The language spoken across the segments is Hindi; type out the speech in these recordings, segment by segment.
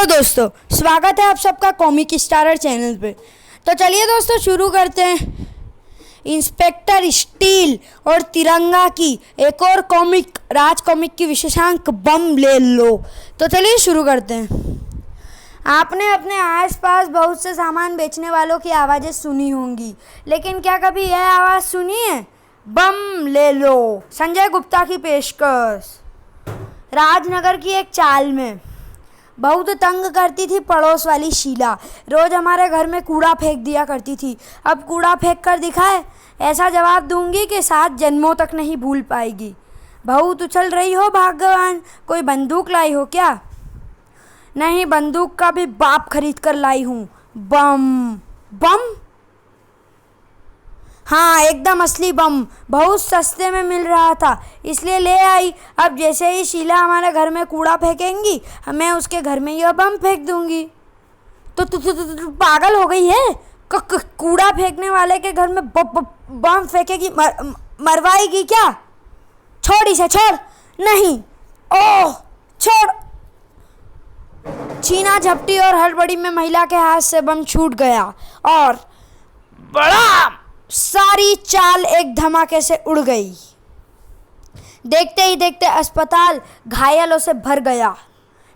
हेलो दोस्तों, स्वागत है आप सबका कॉमिक स्टारर चैनल पे। तो चलिए दोस्तों शुरू करते हैं इंस्पेक्टर स्टील और तिरंगा की एक और कॉमिक, राज कॉमिक की विशेषांक बम ले लो। तो चलिए शुरू करते हैं। आपने अपने आसपास बहुत से सामान बेचने वालों की आवाज़ें सुनी होंगी, लेकिन क्या कभी यह आवाज़ सुनी है? बम ले लो, संजय गुप्ता की पेशकश। राजनगर की एक चाल में बहुत तंग करती थी पड़ोस वाली शीला। रोज़ हमारे घर में कूड़ा फेंक दिया करती थी। अब कूड़ा फेंक कर दिखाए, ऐसा जवाब दूंगी कि 7 जन्मों तक नहीं भूल पाएगी। बहुत उछल रही हो भाग्यवान, कोई बंदूक लाई हो क्या? नहीं, बंदूक का भी बाप खरीद कर लाई हूँ। बम बम, हाँ एकदम असली बम, बहुत सस्ते में मिल रहा था इसलिए ले आई। अब जैसे ही शीला हमारे घर में कूड़ा फेंकेंगी, मैं उसके घर में यह बम फेंक दूंगी। तो तू पागल हो गई है? कूड़ा फेंकने वाले के घर में बम फेंकेगी? मरवाएगी क्या? छोड़ इसे, छोड़। नहीं, ओह छोड़। छीना झपटी और हड़बड़ी में महिला के हाथ से बम छूट गया और बड़ा सारी चाल एक धमाके से उड़ गई। देखते ही देखते अस्पताल घायलों से भर गया।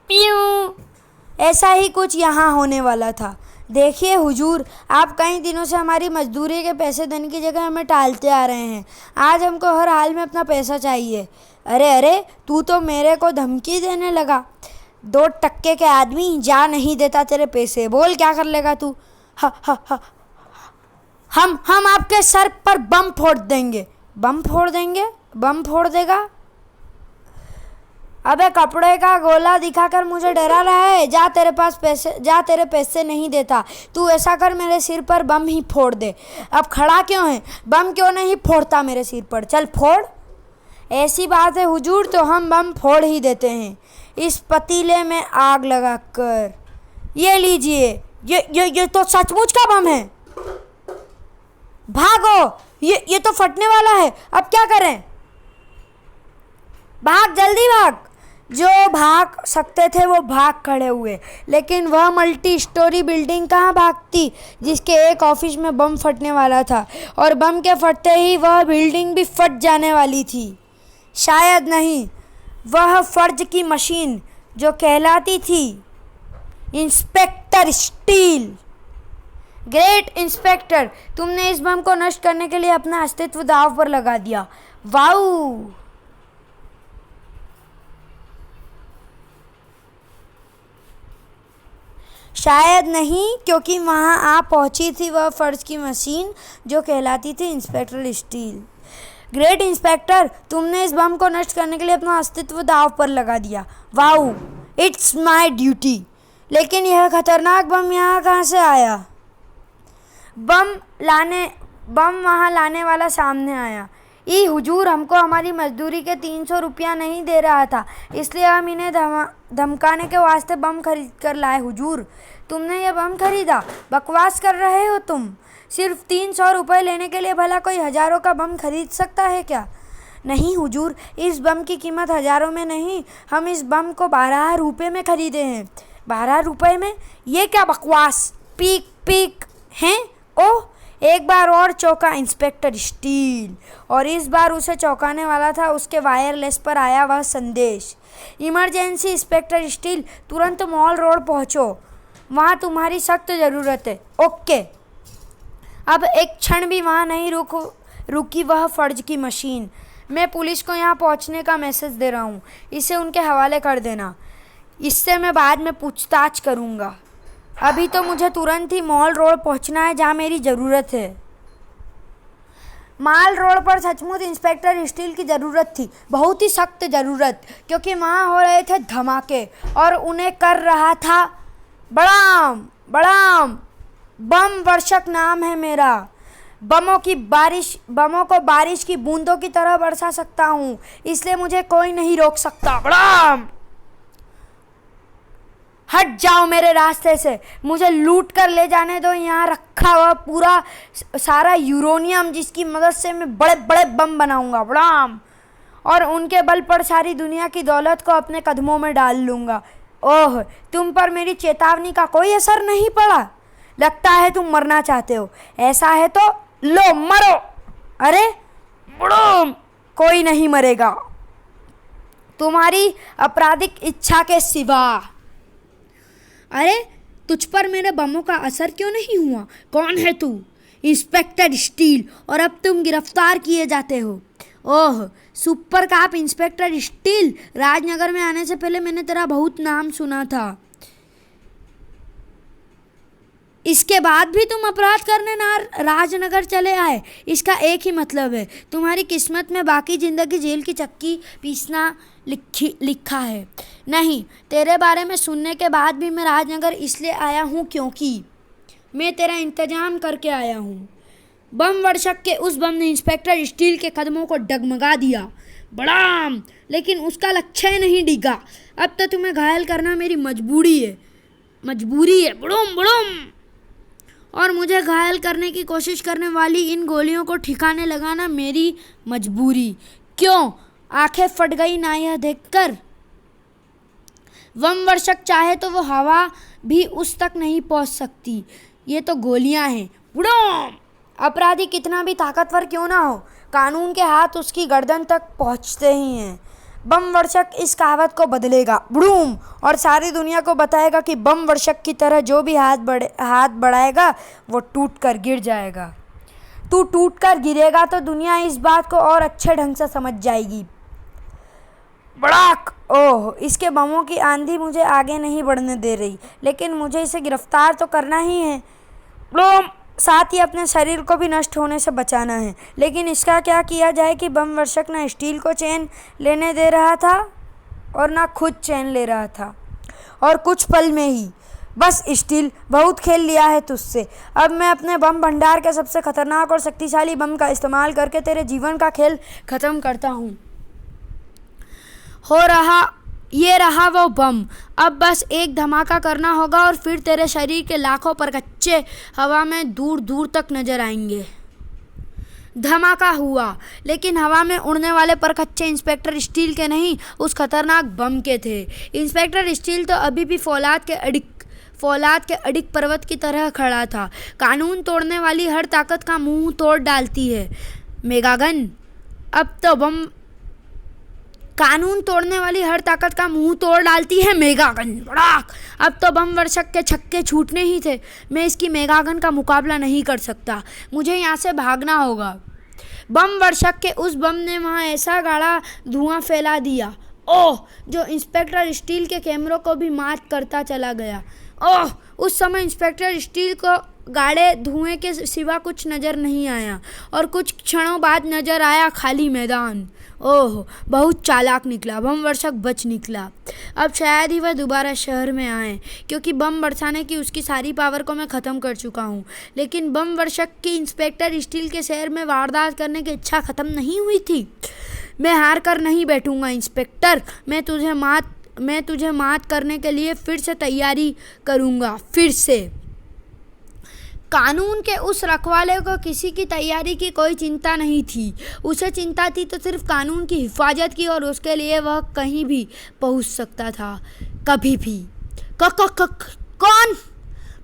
प्यूं, ऐसा ही कुछ यहाँ होने वाला था। देखिए हुजूर, आप कई दिनों से हमारी मजदूरी के पैसे देने की जगह हमें टालते आ रहे हैं। आज हमको हर हाल में अपना पैसा चाहिए। अरे अरे, तू तो मेरे को धमकी देने लगा। 2 टक्के के आदमी, जा नहीं देता तेरे पैसे। बोल क्या कर लेगा तू? हा हा हा, हम आपके सर पर बम फोड़ देंगे। बम फोड़ देंगे? बम फोड़ देगा? अबे कपड़े का गोला दिखाकर मुझे डरा रहा है? जा, तेरे पास पैसे, जा, तेरे पैसे नहीं देता। तू ऐसा कर, मेरे सिर पर बम ही फोड़ दे। अब खड़ा क्यों है? बम क्यों नहीं फोड़ता मेरे सिर पर? चल फोड़। ऐसी बात है हुजूर, तो हम बम फोड़ ही देते हैं। इस पतीले में आग लगाकर। ये लीजिए, ये तो सचमुच का बम है। भागो, ये तो फटने वाला है। अब क्या करें? भाग, जल्दी भाग। जो भाग सकते थे वो भाग खड़े हुए, लेकिन वह मल्टी स्टोरी बिल्डिंग कहाँ भागती जिसके एक ऑफिस में बम फटने वाला था, और बम के फटते ही वह बिल्डिंग भी फट जाने वाली थी। शायद नहीं, वह फर्ज की मशीन जो कहलाती थी इंस्पेक्टर स्टील। ग्रेट इंस्पेक्टर, तुमने इस बम को नष्ट करने के लिए अपना अस्तित्व दांव पर लगा दिया। वाऊ! शायद नहीं, क्योंकि वहां आ पहुंची थी वह फर्ज की मशीन जो कहलाती थी इंस्पेक्टर स्टील। ग्रेट इंस्पेक्टर, तुमने इस बम को नष्ट करने के लिए अपना अस्तित्व दांव पर लगा दिया। वाऊ! It's my duty. लेकिन यह खतरनाक बम यहाँ कहाँ से आया? बम वहाँ लाने वाला सामने आया। ई हुजूर, हमको हमारी मजदूरी के 300 रुपया नहीं दे रहा था, इसलिए हम इन्हें धमकाने के वास्ते बम खरीद कर लाए। हुजूर, तुमने ये बम खरीदा? बकवास कर रहे हो तुम। सिर्फ 300 रुपये लेने के लिए भला कोई हज़ारों का बम खरीद सकता है क्या? नहीं हुजूर, इस बम की कीमत हज़ारों में नहीं, हम इस बम को 12 रुपये में खरीदे हैं। 12 रुपये में? ये क्या बकवास पीक पीक हैं? ओह! एक बार और चौंका इंस्पेक्टर स्टील, और इस बार उसे चौंकाने वाला था उसके वायरलेस पर आया वह संदेश। इमरजेंसी इंस्पेक्टर स्टील, तुरंत मॉल रोड पहुंचो, वहां तुम्हारी सख्त ज़रूरत है। ओके। अब एक क्षण भी वहां नहीं रुकी वह फर्ज की मशीन। मैं पुलिस को यहाँ पहुँचने का मैसेज दे रहा हूँ, इसे उनके हवाले कर देना। इससे मैं बाद में पूछताछ करूँगा। अभी तो मुझे तुरंत ही मॉल रोड पहुंचना है, जहाँ मेरी ज़रूरत है। मॉल रोड पर सचमुच इंस्पेक्टर स्टील की ज़रूरत थी, बहुत ही सख्त ज़रूरत, क्योंकि वहाँ हो रहे थे धमाके और उन्हें कर रहा था बड़ाम बड़ाम। बम वर्षक नाम है मेरा। बमों को बारिश की बूंदों की तरह बरसा सकता हूँ, इसलिए मुझे कोई नहीं रोक सकता। बड़ाम! हट जाओ मेरे रास्ते से, मुझे लूट कर ले जाने दो। यहाँ रखा हुआ पूरा सारा यूरेनियम जिसकी मदद से मैं बड़े बड़े बम बनाऊंगा। बड़ाम! और उनके बल पर सारी दुनिया की दौलत को अपने कदमों में डाल लूँगा। ओह, तुम पर मेरी चेतावनी का कोई असर नहीं पड़ा। लगता है तुम मरना चाहते हो। ऐसा है तो लो मरो। अरे बुड़ूम, कोई नहीं मरेगा तुम्हारी आपराधिक इच्छा के सिवा। अरे, तुझ पर मेरे बमों का असर क्यों नहीं हुआ? कौन है तू? इंस्पेक्टर स्टील, और अब तुम गिरफ्तार किए जाते हो। ओह, सुपर काप इंस्पेक्टर स्टील, राजनगर में आने से पहले मैंने तेरा बहुत नाम सुना था। इसके बाद भी तुम अपराध करने ना राजनगर चले आए। इसका एक ही मतलब है, तुम्हारी किस्मत में बाकी ज़िंदगी जेल की चक्की पीसना लिखा है। नहीं, तेरे बारे में सुनने के बाद भी मैं राजनगर इसलिए आया हूँ क्योंकि मैं तेरा इंतज़ाम करके आया हूँ। बम वर्षक के उस बम ने इंस्पेक्टर स्टील के कदमों को डगमगा दिया। बड़ाम, लेकिन उसका लक्ष्य नहीं डिगा। अब तो तुम्हें घायल करना मेरी मजबूरी है। बुड़ुम बुड़ुम। और मुझे घायल करने की कोशिश करने वाली इन गोलियों को ठिकाने लगाना मेरी मजबूरी। क्यों? आंखें फट गई ना यह देखकर? बम वर्षक चाहे तो वो हवा भी उस तक नहीं पहुंच सकती। ये तो गोलियां हैं। बुड़ुम। अपराधी कितना भी ताकतवर क्यों ना हो, कानून के हाथ उसकी गर्दन तक पहुंचते ही हैं। बम वर्षक इस कहावत को बदलेगा, बुड़ूम, और सारी दुनिया को बताएगा कि बम वर्षक की तरह जो भी हाथ बढ़ाएगा वो टूट कर गिर जाएगा। तू टूट कर गिरेगा तो दुनिया इस बात को और अच्छे ढंग से समझ जाएगी। बड़ाक। ओह, इसके बमों की आंधी मुझे आगे नहीं बढ़ने दे रही, लेकिन मुझे इसे गिरफ्तार तो करना ही है। बुड़ूम, साथ ही अपने शरीर को भी नष्ट होने से बचाना है। लेकिन इसका क्या किया जाए कि बम वर्षक न स्टील को चैन लेने दे रहा था और ना खुद चैन ले रहा था। और कुछ पल में ही, बस स्टील, बहुत खेल लिया है तुझसे। अब मैं अपने बम भंडार के सबसे खतरनाक और शक्तिशाली बम का इस्तेमाल करके तेरे जीवन का खेल ख़त्म करता हूँ। ये रहा वो बम। अब बस एक धमाका करना होगा और फिर तेरे शरीर के लाखों परकच्चे हवा में दूर दूर तक नजर आएंगे। धमाका हुआ, लेकिन हवा में उड़ने वाले परकच्चे इंस्पेक्टर स्टील के नहीं, उस खतरनाक बम के थे। इंस्पेक्टर स्टील तो अभी भी फौलाद के अडिग पर्वत की तरह खड़ा था। कानून तोड़ने वाली हर ताकत का मुंह तोड़ डालती है मेगागन। कानून तोड़ने वाली हर ताकत का मुंह तोड़ डालती है मेगागन। बड़ाक। अब तो बम वर्षक के छक्के छूटने ही थे। मैं इसकी मेगागन का मुकाबला नहीं कर सकता। मुझे यहाँ से भागना होगा। बम वर्षक के उस बम ने वहाँ ऐसा गाढ़ा धुआं फैला दिया, ओह, जो इंस्पेक्टर स्टील के कैमरों को भी मात करता चला गया। ओह, उस समय इंस्पेक्टर स्टील को गाढ़े धुएं के सिवा कुछ नज़र नहीं आया और कुछ क्षणों बाद नज़र आया खाली मैदान। ओह, बहुत चालाक निकला। बम वर्षक बच निकला। अब शायद ही वह दोबारा शहर में आए, क्योंकि बम बरसाने की उसकी सारी पावर को मैं ख़त्म कर चुका हूँ। लेकिन बम वर्षक की इंस्पेक्टर स्टील के शहर में वारदात करने की इच्छा ख़त्म नहीं हुई थी। मैं हार कर नहीं बैठूंगा इंस्पेक्टर। मैं तुझे मात करने के लिए फिर से तैयारी करूँगा। फिर से। कानून के उस रखवाले को किसी की तैयारी की कोई चिंता नहीं थी। उसे चिंता थी तो सिर्फ कानून की हिफाजत की, और उसके लिए वह कहीं भी पहुंच सकता था, कभी भी। कौन?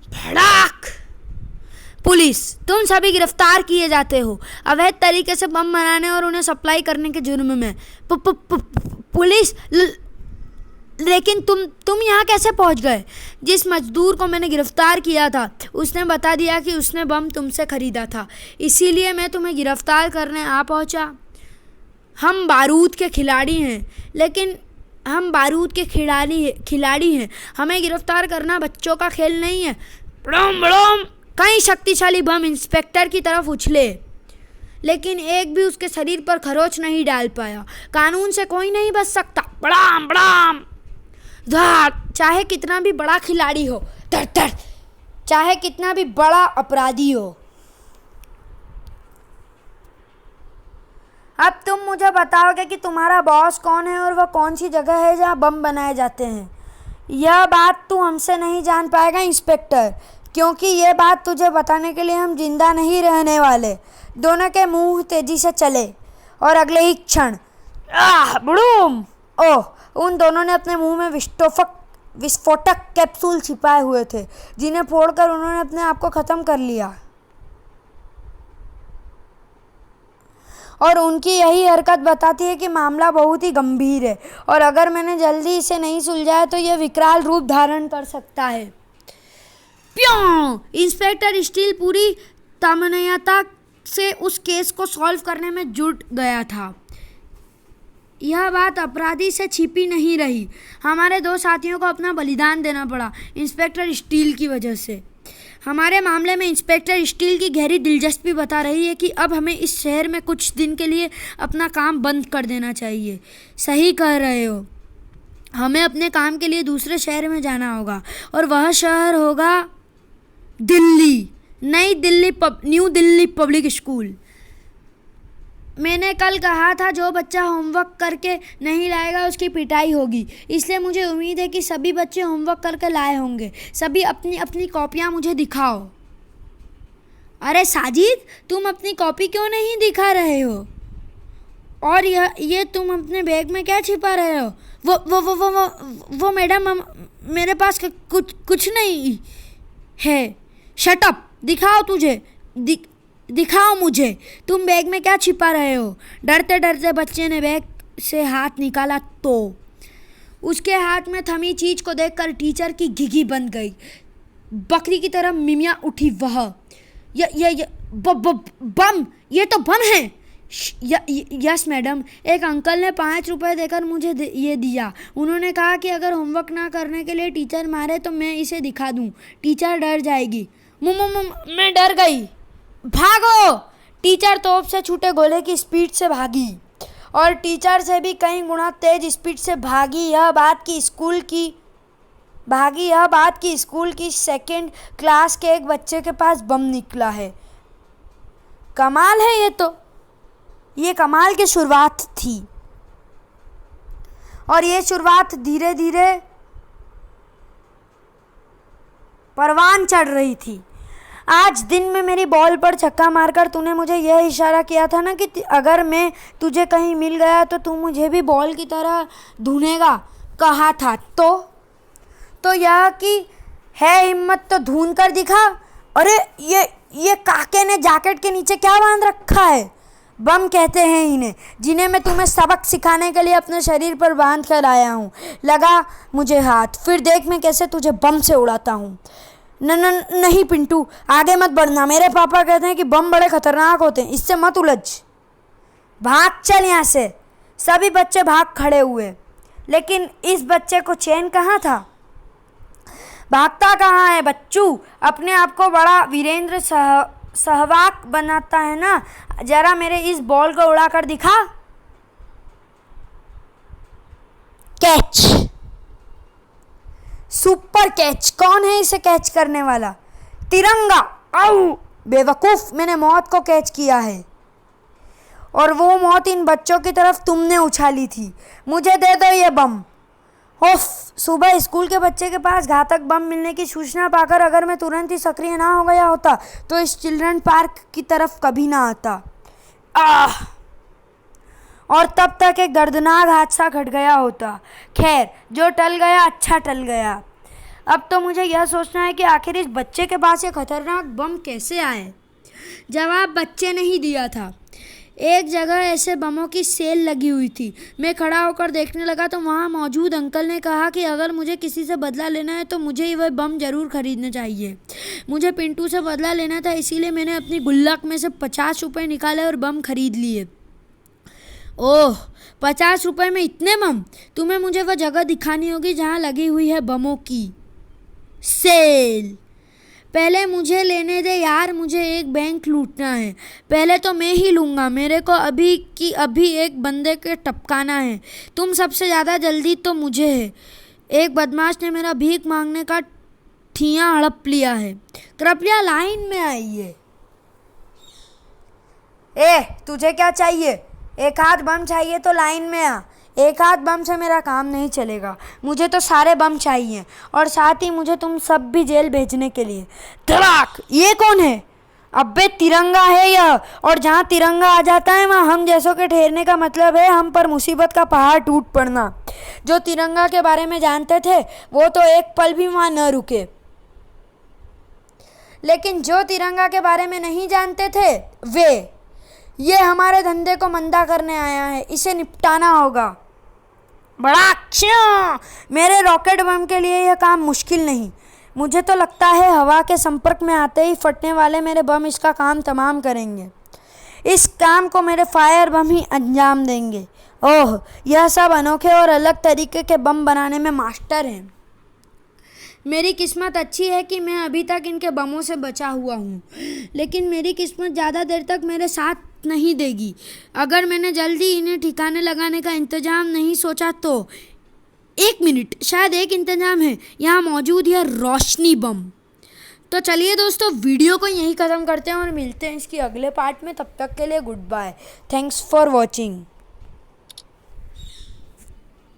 भड़ाक। पुलिस, तुम सभी गिरफ्तार किए जाते हो अवैध तरीके से बम बनाने और उन्हें सप्लाई करने के जुर्म में। पुलिस, लेकिन तुम यहाँ कैसे पहुँच गए? जिस मजदूर को मैंने गिरफ्तार किया था उसने बता दिया कि उसने बम तुमसे खरीदा था, इसीलिए मैं तुम्हें गिरफ्तार करने आ पहुँचा। हम बारूद के खिलाड़ी हैं, लेकिन हम बारूद के खिलाड़ी हैं। हमें गिरफ्तार करना बच्चों का खेल नहीं है। बड़ोम बड़ोम। कई शक्तिशाली बम इंस्पेक्टर की तरफ उछले, लेकिन एक भी उसके शरीर पर खरोच नहीं डाल पाया। कानून से कोई नहीं बच सकता। बड़ाम बड़ाम। चाहे कितना भी बड़ा खिलाड़ी हो, चाहे कितना भी बड़ा अपराधी हो। अब तुम मुझे बताओगे कि तुम्हारा बॉस कौन है और वह कौन सी जगह है जहां बम बनाए जाते हैं। यह बात तू हमसे नहीं जान पाएगा इंस्पेक्टर, क्योंकि यह बात तुझे बताने के लिए हम जिंदा नहीं रहने वाले। दोनों के मुंह तेजी से चले और अगले ही क्षण बुड़ूम। ओह, उन दोनों ने अपने मुंह में विस्फोटक विस्फोटक कैप्सूल छिपाए हुए थे, जिन्हें फोड़कर उन्होंने अपने आप को ख़त्म कर लिया। और उनकी यही हरकत बताती है कि मामला बहुत ही गंभीर है और अगर मैंने जल्दी इसे नहीं सुलझाया तो यह विकराल रूप धारण कर सकता है। प्यों! इंस्पेक्टर स्टील पूरी तन्मयता से उस केस को सॉल्व करने में जुट गया था। यह बात अपराधी से छिपी नहीं रही। हमारे 2 साथियों को अपना बलिदान देना पड़ा इंस्पेक्टर स्टील की वजह से। हमारे मामले में इंस्पेक्टर स्टील की गहरी दिलचस्पी बता रही है कि अब हमें इस शहर में कुछ दिन के लिए अपना काम बंद कर देना चाहिए। सही कह रहे हो, हमें अपने काम के लिए दूसरे शहर में जाना होगा और वह शहर होगा Delhi, new Delhi public school. मैंने कल कहा था जो बच्चा होमवर्क करके नहीं लाएगा उसकी पिटाई होगी, इसलिए मुझे उम्मीद है कि सभी बच्चे होमवर्क करके लाए होंगे। सभी अपनी अपनी कॉपियाँ मुझे दिखाओ। अरे साजिद, तुम अपनी कॉपी क्यों नहीं दिखा रहे हो? और ये तुम अपने बैग में क्या छिपा रहे हो? वो मैडम, मेरे पास कुछ नहीं है। Shut up! दिखाओ मुझे, तुम बैग में क्या छिपा रहे हो? डरते डरते बच्चे ने बैग से हाथ निकाला तो उसके हाथ में थमी चीज को देखकर टीचर की घिघी बन गई। बकरी की तरह मिमिया उठी वह। बम! ये तो बम है। यस मैडम, एक अंकल ने 5 रुपए देकर मुझे ये दिया। उन्होंने कहा कि अगर होमवर्क ना करने के लिए टीचर मारे तो मैं इसे दिखा दूं। टीचर डर जाएगी। मैं डर गई। भागो! टीचर तोप से छूटे गोले की स्पीड से भागी और टीचर से भी कई गुना तेज स्पीड से भागी। यह बात कि स्कूल की 2nd क्लास के एक बच्चे के पास बम निकला है। कमाल है ये कमाल की शुरुआत थी और ये शुरुआत धीरे धीरे परवान चढ़ रही थी। आज दिन में मेरी बॉल पर छक्का मारकर तूने मुझे यह इशारा किया था ना कि अगर मैं तुझे कहीं मिल गया तो तू मुझे भी बॉल की तरह ढूंढेगा, कहा था। तो यह कि है हिम्मत तो ढूंढ कर दिखा। अरे ये काके ने जैकेट के नीचे क्या बांध रखा है? बम कहते हैं इन्हें, जिन्हें मैं तुम्हें सबक सिखाने के लिए अपने शरीर पर बांध कर आया हूँ। लगा मुझे हाथ, फिर देख मैं कैसे तुझे बम से उड़ाता हूँ। नहीं पिंटू, आगे मत बढ़ना। मेरे पापा कहते हैं कि बम बड़े खतरनाक होते हैं, इससे मत उलझ। भाग चल यहाँ से। सभी बच्चे भाग खड़े हुए, लेकिन इस बच्चे को चैन कहाँ था। भागता कहाँ है बच्चू? अपने आप को बड़ा वीरेंद्र सहवाग बनाता है ना। जरा मेरे इस बॉल को उड़ा कर दिखा। कैच! Super catch! कौन है इसे कैच करने वाला? तिरंगा! आउ बेवकूफ, मैंने मौत को कैच किया है और वो मौत इन बच्चों की तरफ तुमने उछाली थी। मुझे दे दो ये बम। ओफ! सुबह स्कूल के बच्चे के पास घातक बम मिलने की सूचना पाकर अगर मैं तुरंत ही सक्रिय ना हो गया होता तो इस चिल्ड्रन पार्क की तरफ कभी ना आता। आह! और तब तक एक दर्दनाक हादसा घट गया होता। खैर, जो टल गया अच्छा टल गया। अब तो मुझे यह सोचना है कि आखिर इस बच्चे के पास ये खतरनाक बम कैसे आए। जवाब बच्चे ने ही दिया था। एक जगह ऐसे बमों की सेल लगी हुई थी। मैं खड़ा होकर देखने लगा तो वहाँ मौजूद अंकल ने कहा कि अगर मुझे किसी से बदला लेना है तो मुझे ही वह बम ज़रूर खरीदने चाहिए। मुझे पिंटू से बदला लेना था, इसीलिए मैंने अपनी गुल्लक में से 50 रुपये निकाले और बम खरीद लिए। ओह, 50 रुपये में इतने बम? तुम्हें मुझे वह जगह दिखानी होगी जहाँ लगी हुई है बमों की सेल। पहले मुझे लेने दे यार, मुझे एक बैंक लूटना है। पहले तो मैं ही लूँगा, मेरे को अभी की अभी एक बंदे के टपकाना है। तुम सबसे ज़्यादा जल्दी तो मुझे है। एक बदमाश ने मेरा भीख मांगने का ठियाँ हड़प लिया है। कृपया लाइन में आइए। तुझे क्या चाहिए? एक हाथ बम चाहिए तो लाइन में आ। एक हाथ बम से मेरा काम नहीं चलेगा, मुझे तो सारे बम चाहिए और साथ ही मुझे तुम सब भी जेल भेजने के लिए। धड़ाक! ये कौन है? अबे तिरंगा है यह, और जहाँ तिरंगा आ जाता है वहाँ हम जैसों के ठहरने का मतलब है हम पर मुसीबत का पहाड़ टूट पड़ना। जो तिरंगा के बारे में जानते थे वो तो एक पल भी वहाँ न रुके, लेकिन जो तिरंगा के बारे में नहीं जानते थे ये हमारे धंधे को मंदा करने आया है, इसे निपटाना होगा। बड़ा अच्छा, मेरे रॉकेट बम के लिए यह काम मुश्किल नहीं। मुझे तो लगता है हवा के संपर्क में आते ही फटने वाले मेरे बम इसका काम तमाम करेंगे। इस काम को मेरे फायर बम ही अंजाम देंगे। ओह, यह सब अनोखे और अलग तरीके के बम बनाने में मास्टर हैं। मेरी किस्मत अच्छी है कि मैं अभी तक इनके बमों से बचा हुआ हूँ, लेकिन मेरी किस्मत ज़्यादा देर तक मेरे साथ नहीं देगी। अगर मैंने जल्दी इन्हें ठिकाने लगाने का इंतज़ाम नहीं सोचा तो 1 मिनट, शायद एक इंतज़ाम है यहाँ मौजूद यह रोशनी बम। तो चलिए दोस्तों, वीडियो को यहीं ख़त्म करते हैं और मिलते हैं इसकी अगले पार्ट में। तब तक के लिए goodbye, thanks for watching.